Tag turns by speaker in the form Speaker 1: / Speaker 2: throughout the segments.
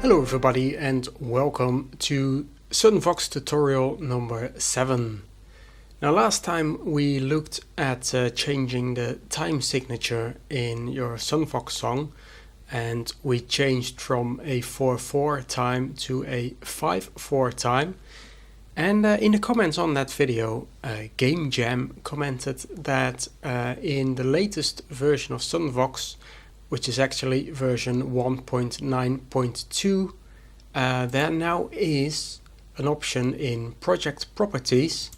Speaker 1: Hello everybody and welcome to SunVox tutorial number 7. Now last time we looked at changing the time signature in your SunVox song, and we changed from a 4/4 time to a 5/4 time. And in the comments on that video, Game Jam commented that in the latest version of SunVox, which is actually version 1.9.2, there now is an option in project properties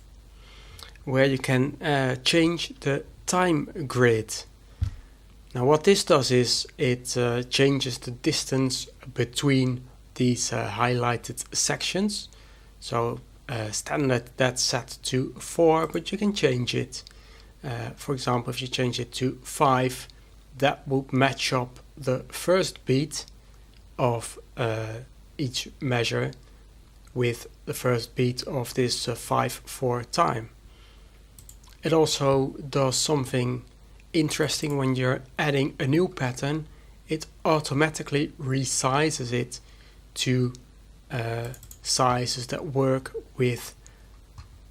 Speaker 1: where you can change the time grid. Now what this does is it changes the distance between these highlighted sections. So standard that's set to 4, but you can change it. For example, if you change it to 5, that would match up the first beat of each measure with the first beat of this 5/4 time. It also does something interesting when you're adding a new pattern. It automatically resizes it to sizes that work with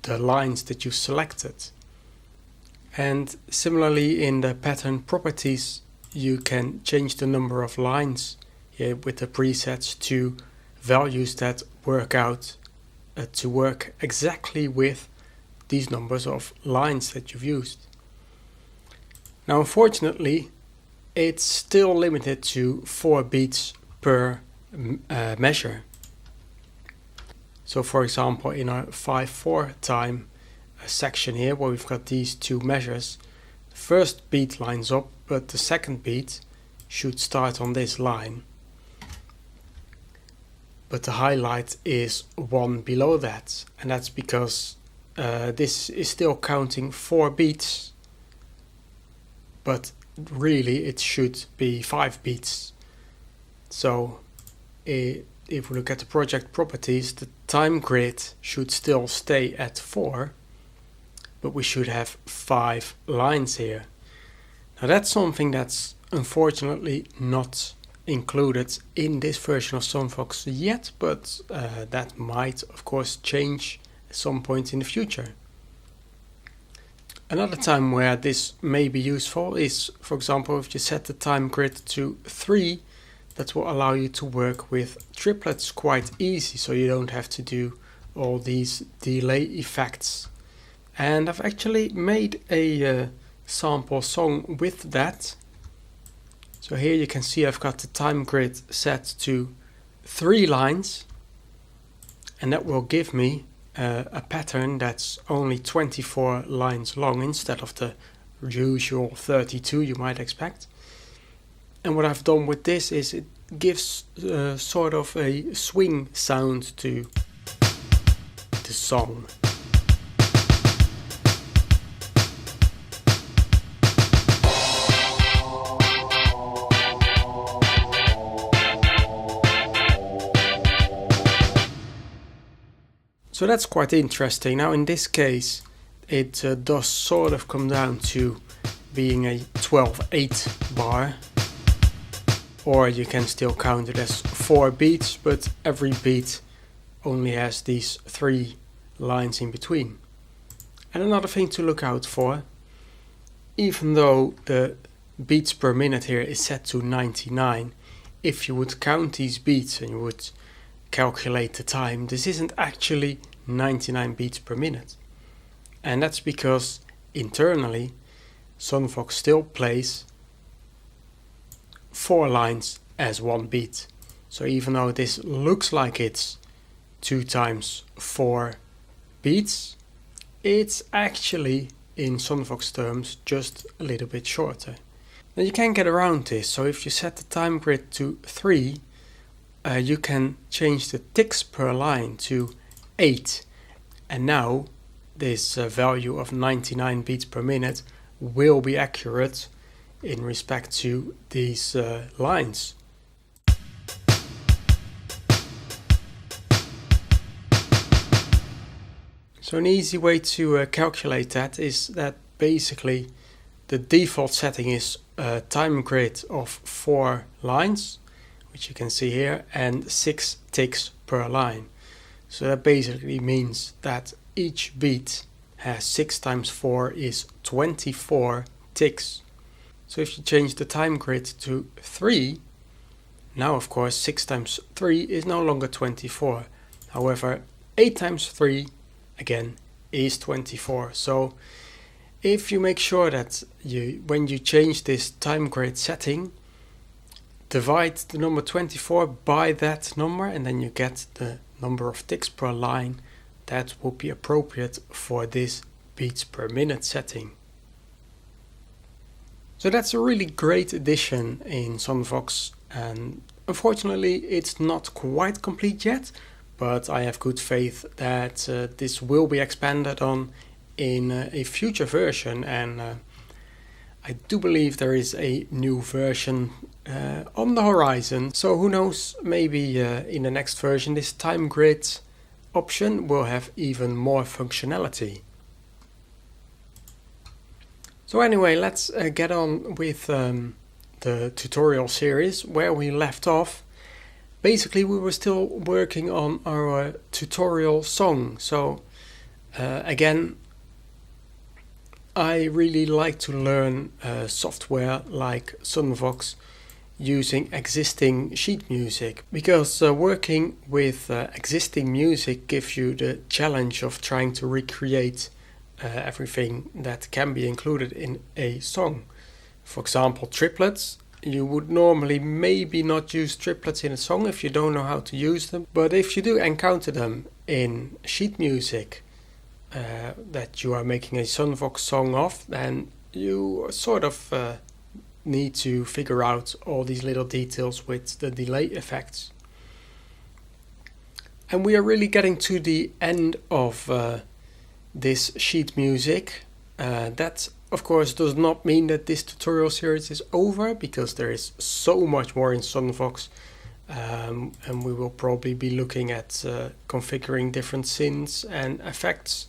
Speaker 1: the lines that you selected. And similarly in the pattern properties, you can change the number of lines here with the presets to values that work out to work exactly with these numbers of lines that you've used. Now unfortunately, it's still limited to 4 beats per measure. So for example, in our 5/4 time section here, where we've got these two measures, the first beat lines up, but the second beat should start on this line. But the highlight is 1 below that, and that's because this is still counting 4 beats, but really it should be 5 beats. So if we look at the project properties, the time grid should still stay at 4, but we should have 5 lines here. Now that's something that's unfortunately not included in this version of SunVox yet, but that might of course change at some point in the future. Another time where this may be useful is, for example, if you set the time grid to 3, that will allow you to work with triplets quite easy, so you don't have to do all these delay effects. And I've actually made a sample song with that. So here you can see I've got the time grid set to 3 lines, and that will give me a pattern that's only 24 lines long instead of the usual 32 you might expect. And what I've done with this is it gives sort of a swing sound to the song. So that's quite interesting. Now in this case it does sort of come down to being a 12/8 bar, or you can still count it as 4 beats, but every beat only has these 3 lines in between. And another thing to look out for, even though the beats per minute here is set to 99, if you would count these beats and you would calculate the time, this isn't actually 99 beats per minute. And that's because internally SunVox still plays 4 lines as 1 beat. So even though this looks like it's 2 times 4 beats, it's actually in SunVox terms just a little bit shorter. Now you can get around this. So if you set the time grid to 3, you can change the ticks per line to 8, and now this value of 99 beats per minute will be accurate in respect to these lines. So an easy way to calculate that is that basically the default setting is a time grid of 4 lines, which you can see here, and 6 ticks per line. So that basically means that each beat has 6 times 4 is 24 ticks. So if you change the time grid to 3, now of course 6 times 3 is no longer 24. However, 8 times 3 again is 24. So if you make sure that when you change this time grid setting, divide the number 24 by that number, and then you get the number of ticks per line that would be appropriate for this beats per minute setting. So that's a really great addition in SunVox, and unfortunately it's not quite complete yet, but I have good faith that this will be expanded on in a future version, and I do believe there is a new version on the horizon. So who knows, maybe in the next version this time grid option will have even more functionality. So anyway, let's get on with the tutorial series where we left off. Basically we were still working on our tutorial song. So again, I really like to learn software like SunVox using existing sheet music, because working with existing music gives you the challenge of trying to recreate everything that can be included in a song. For example, triplets. You would normally maybe not use triplets in a song if you don't know how to use them, but if you do encounter them in sheet music that you are making a SunVox song of, then you sort of need to figure out all these little details with the delay effects. And we are really getting to the end of this sheet music. That of course does not mean that this tutorial series is over, because there is so much more in SunVox, and we will probably be looking at configuring different synths and effects,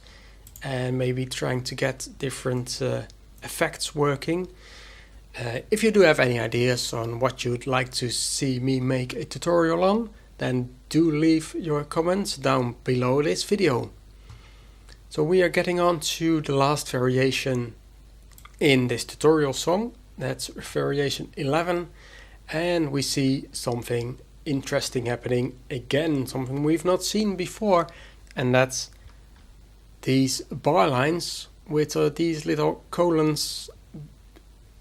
Speaker 1: and maybe trying to get different effects working. If you do have any ideas on what you'd like to see me make a tutorial on, then do leave your comments down below this video. So we are getting on to the last variation in this tutorial song. That's variation 11, and we see something interesting happening again, something we've not seen before, and that's these bar lines with these little colons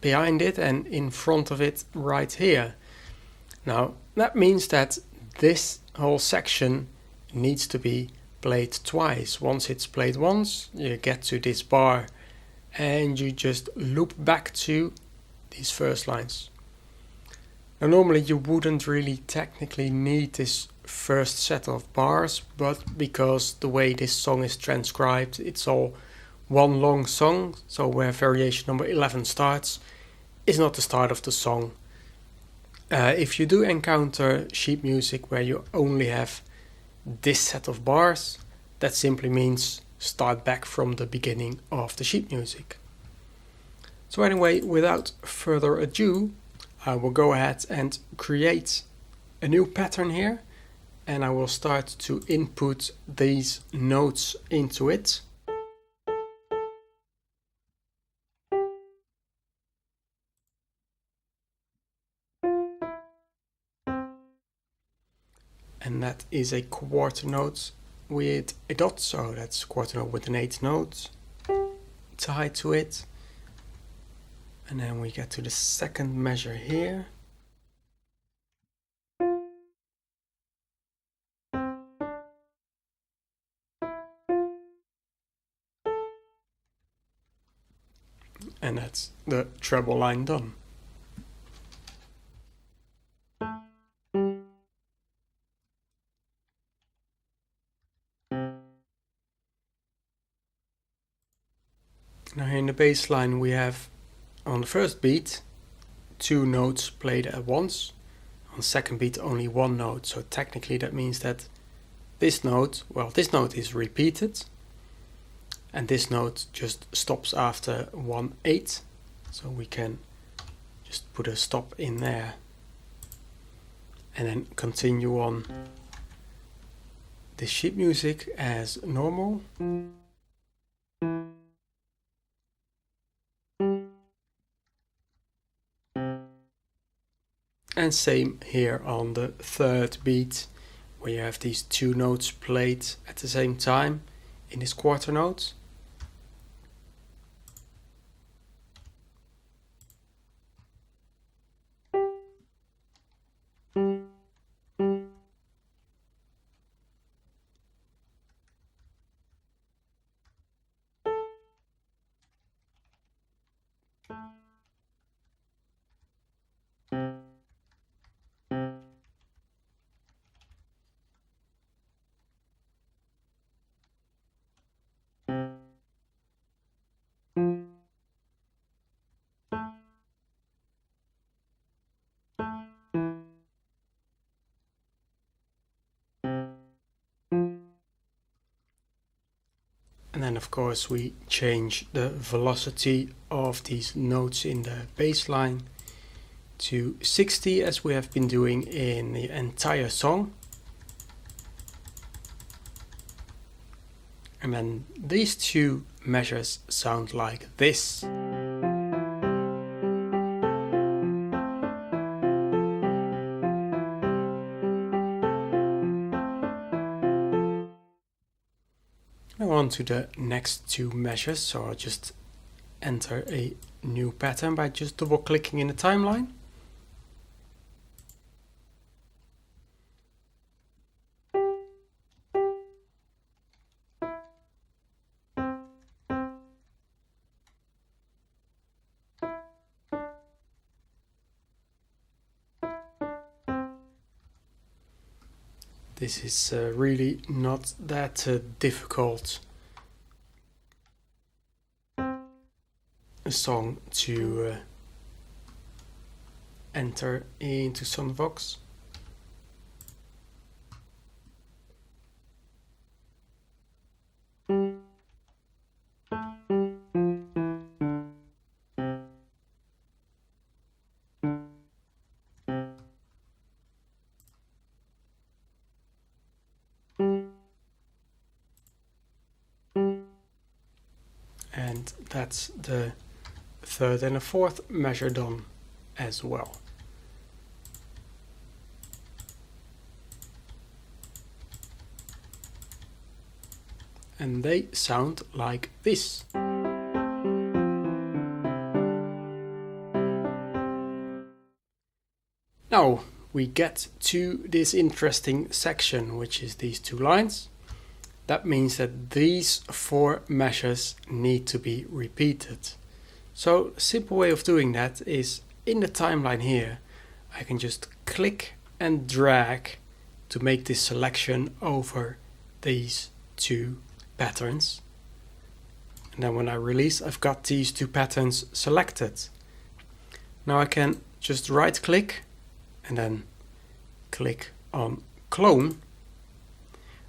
Speaker 1: behind it and in front of it right here. Now that means that this whole section needs to be played twice. Once it's played once, you get to this bar and you just loop back to these first lines. Now normally you wouldn't really technically need this first set of bars, but because the way this song is transcribed, it's all one long song, so where variation number 11 starts is not the start of the song. If you do encounter sheet music where you only have this set of bars, that simply means start back from the beginning of the sheet music. So anyway, without further ado, I will go ahead and create a new pattern here, and I will start to input these notes into it. And that is a quarter note with a dot, so that's quarter note with an 8th note tied to it. And then we get to the second measure here. And that's the treble line done. Now here in the bass line we have on the first beat 2 notes played at once. On the second beat only 1 note, so technically that means that this note is repeated, and this note just stops after 1/8, so we can just put a stop in there. and then continue on the sheet music as normal. And same here on the third beat, where you have these two notes played at the same time in this quarter note. And then of course we change the velocity of these notes in the bass line to 60, as we have been doing in the entire song. And then these two measures sound like this. Now on to the next two measures, so I'll just enter a new pattern by just double clicking in the timeline. This is really not that difficult a song to enter into SunVox. And that's the third and the fourth measure done as well. And they sound like this. Now we get to this interesting section, which is these two lines. That means that these four measures need to be repeated. So a simple way of doing that is in the timeline here, I can just click and drag to make this selection over these two patterns. And then when I release, I've got these two patterns selected. Now I can just right click and then click on clone,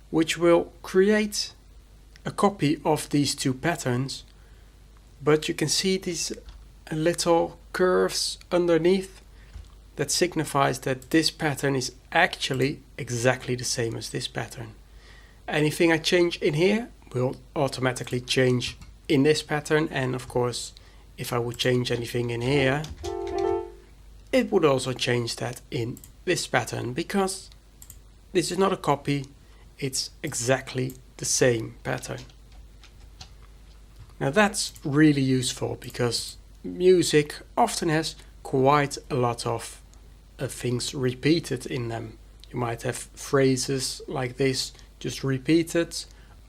Speaker 1: which will create a copy of these two patterns, but you can see these little curves underneath. That signifies that this pattern is actually exactly the same as this pattern. Anything I change in here will automatically change in this pattern, and of course if I would change anything in here, it would also change that in this pattern, because this is not a copy. It's exactly the same pattern. Now that's really useful because music often has quite a lot of things repeated in them. You might have phrases like this just repeated,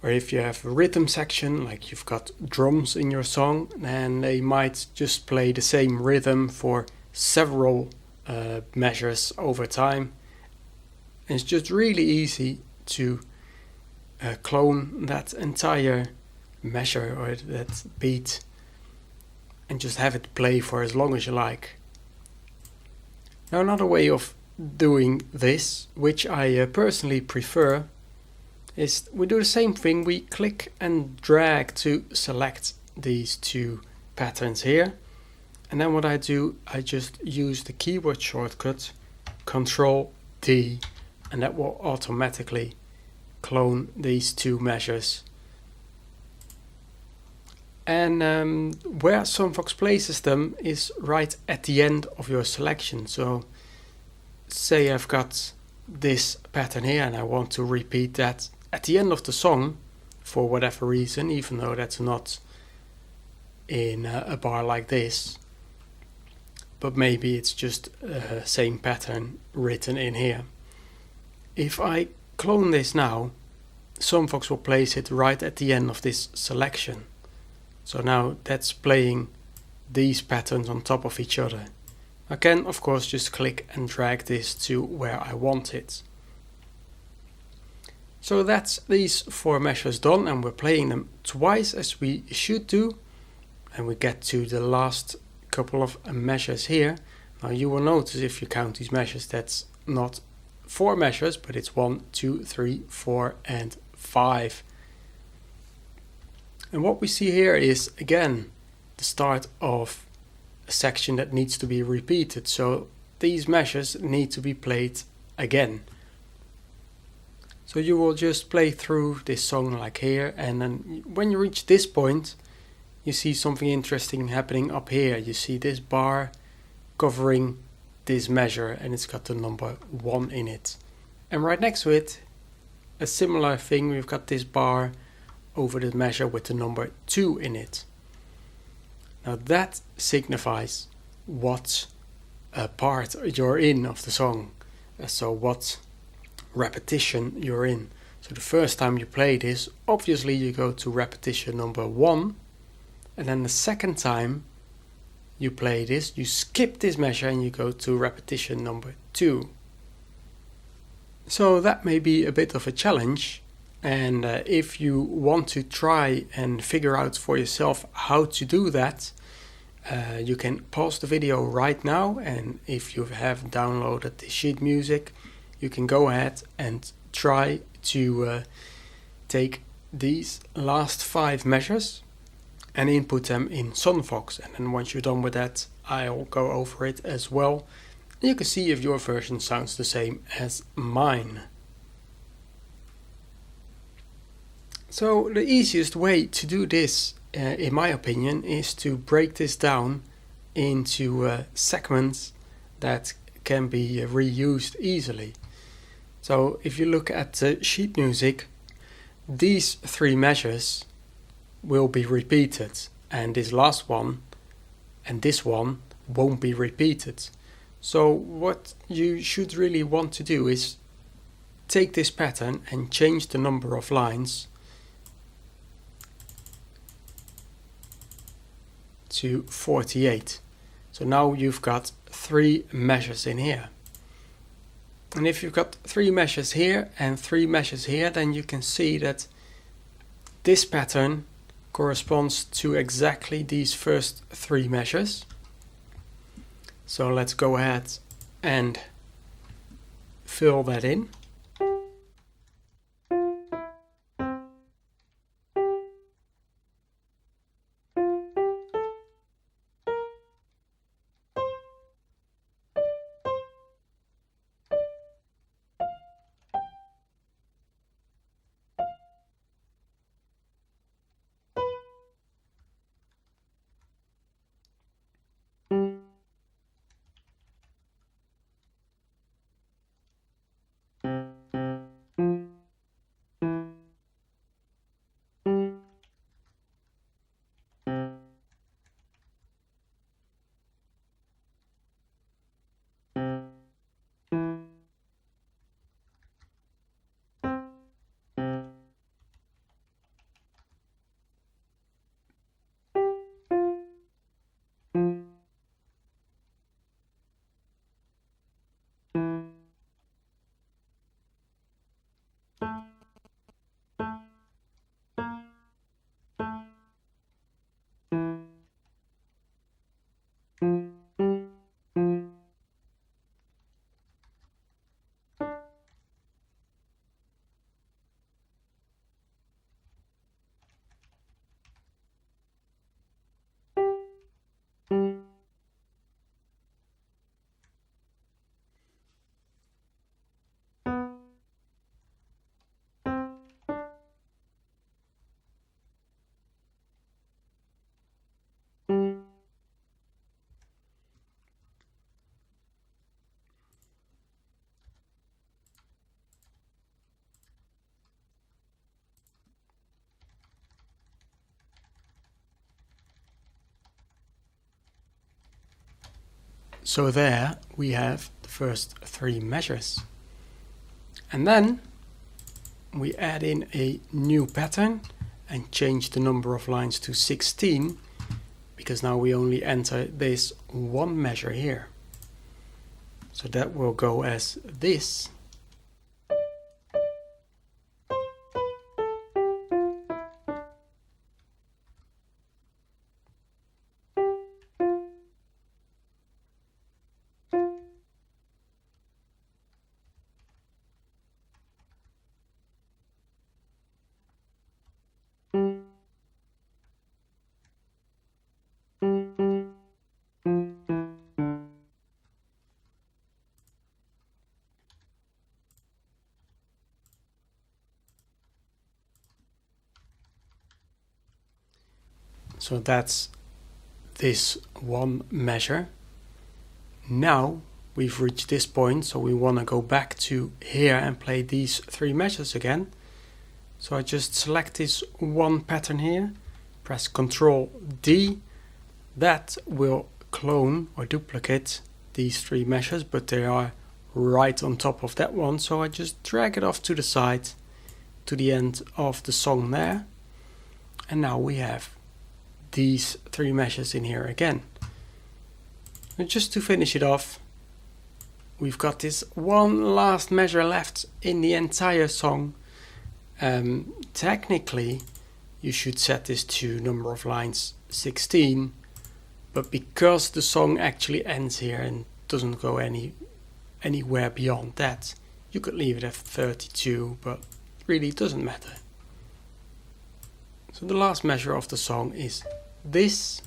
Speaker 1: or if you have a rhythm section, like you've got drums in your song, then they might just play the same rhythm for several measures over time. And it's just really easy to clone that entire measure or that beat and just have it play for as long as you like. Now another way of doing this, which I personally prefer, is we do the same thing. We click and drag to select these two patterns here, and then what I do, I just use the keyboard shortcut Control D, and that will automatically clone these two measures. And where SunVox places them is right at the end of your selection. So say I've got this pattern here and I want to repeat that at the end of the song for whatever reason, even though that's not in a bar like this, but maybe it's just the same pattern written in here. If I clone this now, SunVox will place it right at the end of this selection. So now that's playing these patterns on top of each other. I can of course just click and drag this to where I want it. So that's these 4 measures done, and we're playing them twice as we should do. And we get to the last couple of measures here. Now you will notice if you count these measures, that's not 4 measures, but it's 1, 2, 3, 4 and 5. And what we see here is again the start of a section that needs to be repeated. So these measures need to be played again. So you will just play through this song like here, and then when you reach this point, you see something interesting happening up here. You see this bar covering this measure, and it's got the number 1 in it. And right next to it, a similar thing, we've got this bar over the measure with the number 2 in it. Now that signifies what part you're in of the song, so what repetition you're in. So the first time you play this, obviously you go to repetition number 1, and then the second time you play this, you skip this measure and you go to repetition number 2. So that may be a bit of a challenge, and if you want to try and figure out for yourself how to do that, you can pause the video right now, and if you have downloaded the sheet music, you can go ahead and try to take these last 5 measures and input them in SunVox. And then once you're done with that, I'll go over it as well. You can see if your version sounds the same as mine. So the easiest way to do this, in my opinion, is to break this down into segments that can be reused easily. So if you look at the sheet music, these 3 measures will be repeated, and this last one and this one won't be repeated. So what you should really want to do is take this pattern and change the number of lines to 48. So now you've got 3 measures in here. And if you've got 3 measures here and 3 measures here, then you can see that this pattern corresponds to exactly these first 3 measures. So let's go ahead and fill that in. So there we have the first 3 measures. And then we add in a new pattern and change the number of lines to 16, because now we only enter this 1 measure here. So that will go as this. So that's this 1 measure. Now we've reached this point, so we want to go back to here and play these 3 measures again. So I just select this 1 pattern here, press Ctrl D. That will clone or duplicate these 3 measures, but they are right on top of that one. So I just drag it off to the side to the end of the song there. And now we have these 3 measures in here again. And just to finish it off, we've got this 1 last measure left in the entire song. Technically you should set this to number of lines 16, but because the song actually ends here and doesn't go anywhere beyond that, you could leave it at 32, but it really doesn't matter. So the last measure of the song is this.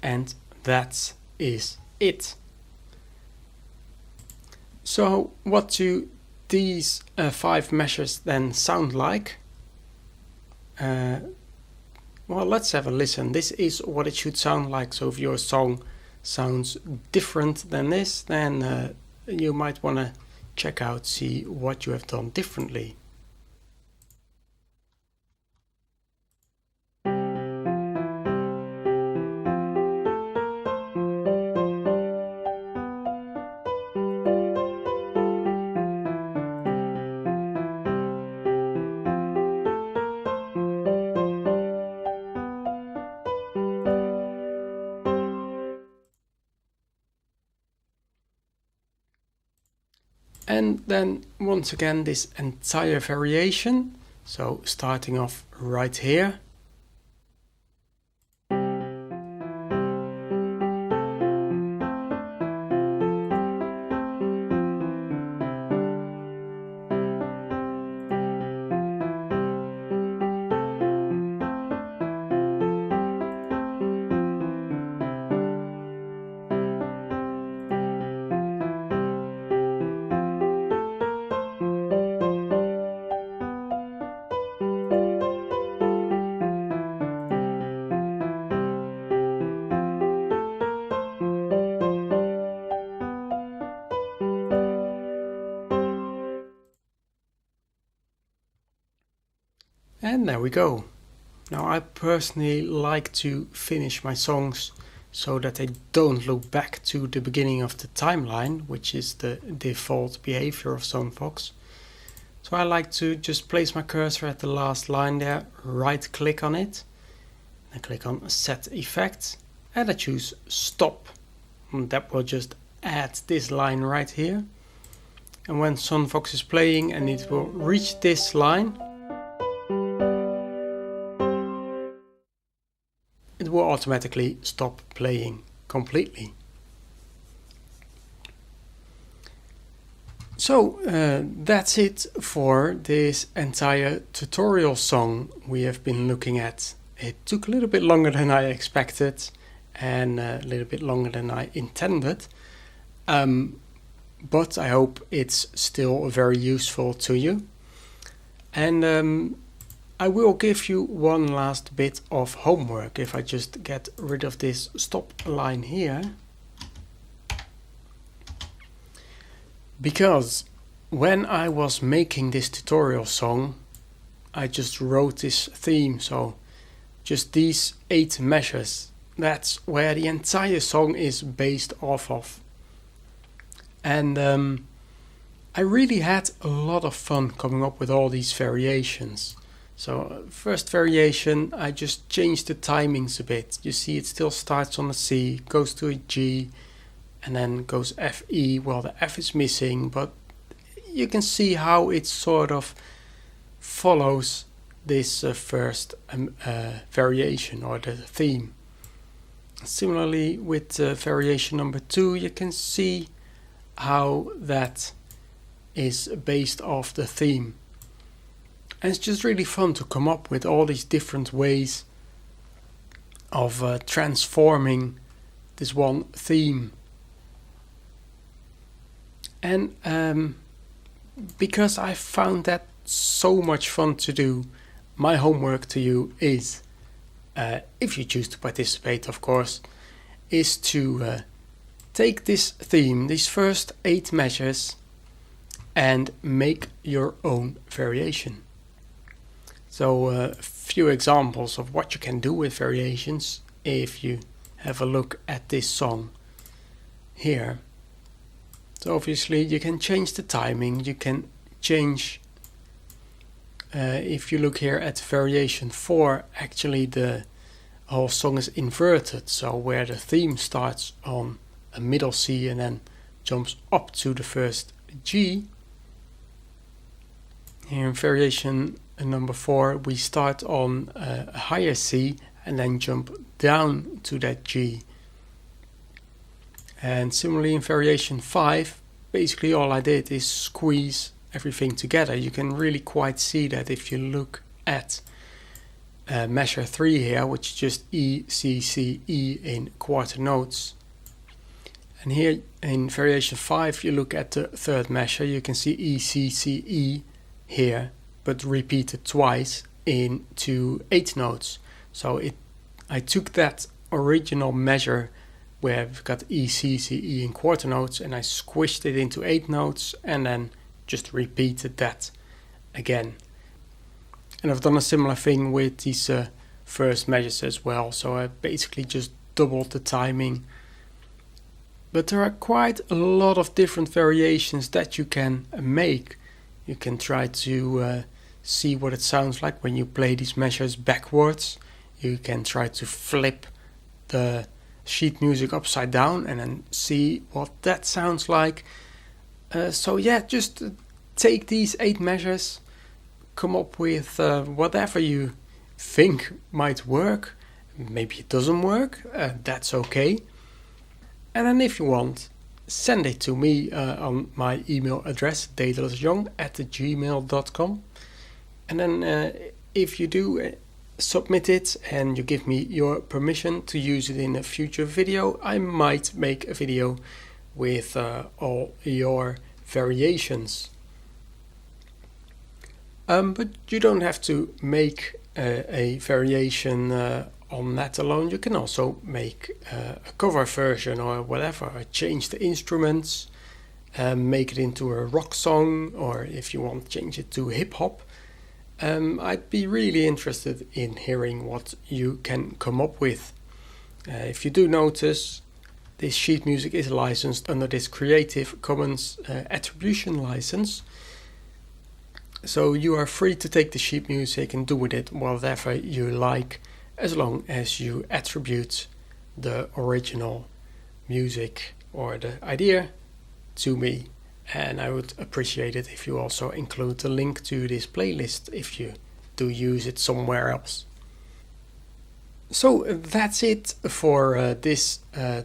Speaker 1: And that is it. So what do these 5 measures then sound like? Well, let's have a listen. This is what it should sound like. So if your song sounds different than this, then you might want to check out, see what you have done differently. And then once again this entire variation, so starting off right here. And there we go. Now I personally like to finish my songs so that they don't look back to the beginning of the timeline, which is the default behavior of SunVox. So I like to just place my cursor at the last line there, right click on it, and click on Set Effect, and I choose Stop. And that will just add this line right here. And when SunVox is playing and it will reach this line, it will automatically stop playing completely. So that's it for this entire tutorial song we have been looking at. It took a little bit longer than I expected and a little bit longer than I intended, but I hope it's still very useful to you. And I will give you one last bit of homework if I just get rid of this stop line here. Because when I was making this tutorial song, I just wrote this theme, so just these 8 measures. That's where the entire song is based off of. And I really had a lot of fun coming up with all these variations. So first variation, I just changed the timings a bit. You see it still starts on a C, goes to a G, and then goes F, E. Well, the F is missing, but you can see how it sort of follows this first variation or the theme. Similarly with variation number 2, you can see how that is based off the theme. And it's just really fun to come up with all these different ways of transforming this one theme. And because I found that so much fun to do, my homework to you is, if you choose to participate of course, is to take this theme, these first 8 measures, and make your own variation. So a few examples of what you can do with variations if you have a look at this song here. So obviously you can change the timing, you can change, if you look here at variation 4, actually the whole song is inverted, so where the theme starts on a middle C and then jumps up to the first G. Here in variation number 4, we start on a higher C and then jump down to that G. And similarly in variation 5, basically all I did is squeeze everything together. You can really quite see that if you look at measure 3 here, which is just E, C, C, E in quarter notes. And here in variation 5, you look at the third measure, you can see E, C, C, E here, but repeated twice into 8 notes. So I took that original measure where we've got E, C, C, E in quarter notes, and I squished it into 8 notes and then just repeated that again. And I've done a similar thing with these first measures as well, so I basically just doubled the timing. But there are quite a lot of different variations that you can make. You can try to see what it sounds like when you play these measures backwards. You can try to flip the sheet music upside down and then see what that sounds like. So yeah, just take these 8 measures, come up with whatever you think might work. Maybe it doesn't work, that's okay. And then if you want, send it to me on my email address, daedalusyoung@gmail.com. And then if you do submit it and you give me your permission to use it in a future video, I might make a video with all your variations. But you don't have to make a variation on that alone. You can also make a cover version or whatever, or change the instruments, make it into a rock song, or if you want, change it to hip hop. I'd be really interested in hearing what you can come up with. If you do notice, this sheet music is licensed under this Creative Commons attribution license. So you are free to take the sheet music and do with it whatever you like, as long as you attribute the original music or the idea to me. And I would appreciate it if you also include the link to this playlist if you do use it somewhere else. So that's it for this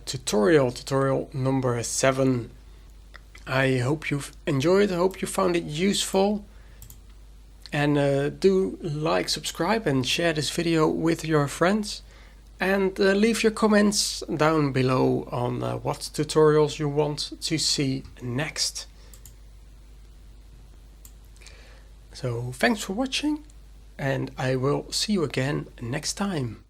Speaker 1: tutorial number 7. I hope you've enjoyed, I hope you found it useful. And do like, subscribe and share this video with your friends. And leave your comments down below on what tutorials you want to see next. So thanks for watching and I will see you again next time.